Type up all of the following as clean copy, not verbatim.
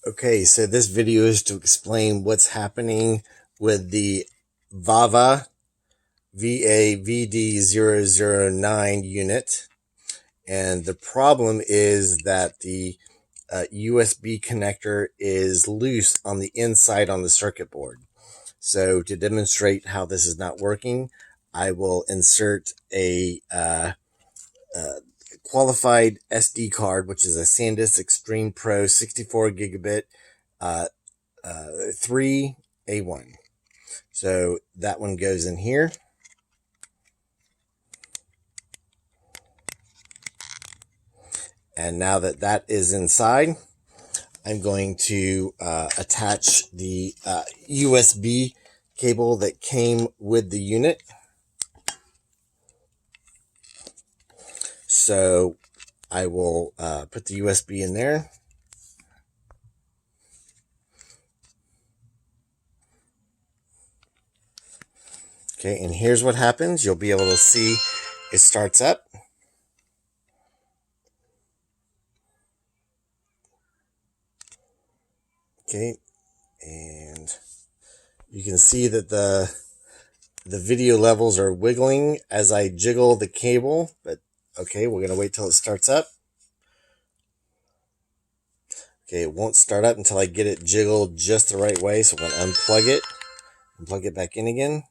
Okay, so this video is to explain what's happening with the VAVA VAVD009 unit. And the problem is that the USB connector is loose on the inside on the circuit board. So to demonstrate how this is not working, I will insert a qualified SD card, which is a SanDisk Extreme Pro 64 gigabit 3A1. So that one goes in here. And now that that is inside, I'm going to attach the USB cable that came with the unit. So I will put the USB in there. Okay, and here's what happens. You'll be able to see it starts up. Okay, and you can see that the video levels are wiggling as I jiggle the cable, but okay, we're going to wait till it starts up. Okay, it won't start up until I get it jiggled just the right way, so I'm going to unplug it and plug it back in again.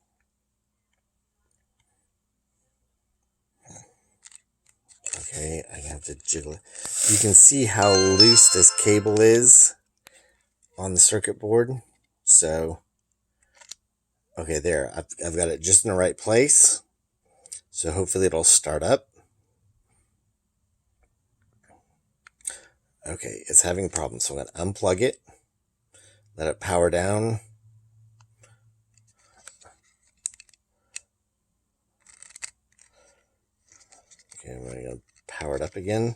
Okay, I have to jiggle it. You can see how loose this cable is on the circuit board. So, okay, there. I've got it just in the right place. So hopefully it'll start up. Okay, it's having problems, so I'm going to unplug it, let it power down. Okay, I'm going to power it up again.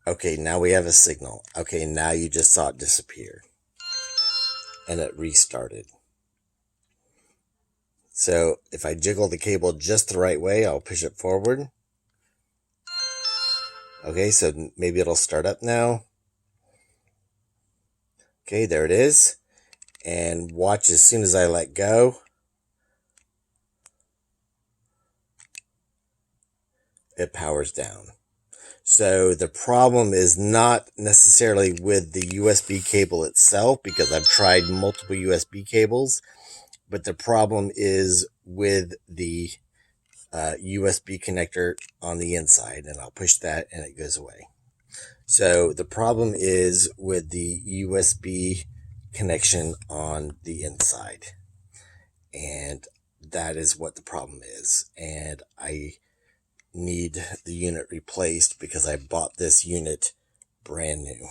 Okay, now we have a signal. Okay, now you just saw it disappear. And it restarted. So if I jiggle the cable just the right way, I'll push it forward. Okay, so maybe it'll start up now. Okay, there it is. And watch, as soon as I let go, it powers down. So the problem is not necessarily with the USB cable itself, because I've tried multiple USB cables, but the problem is with the USB connector on the inside, and I'll push that and it goes away. So the problem is with the USB connection on the inside, and that is what the problem is. And I need the unit replaced because I bought this unit brand new.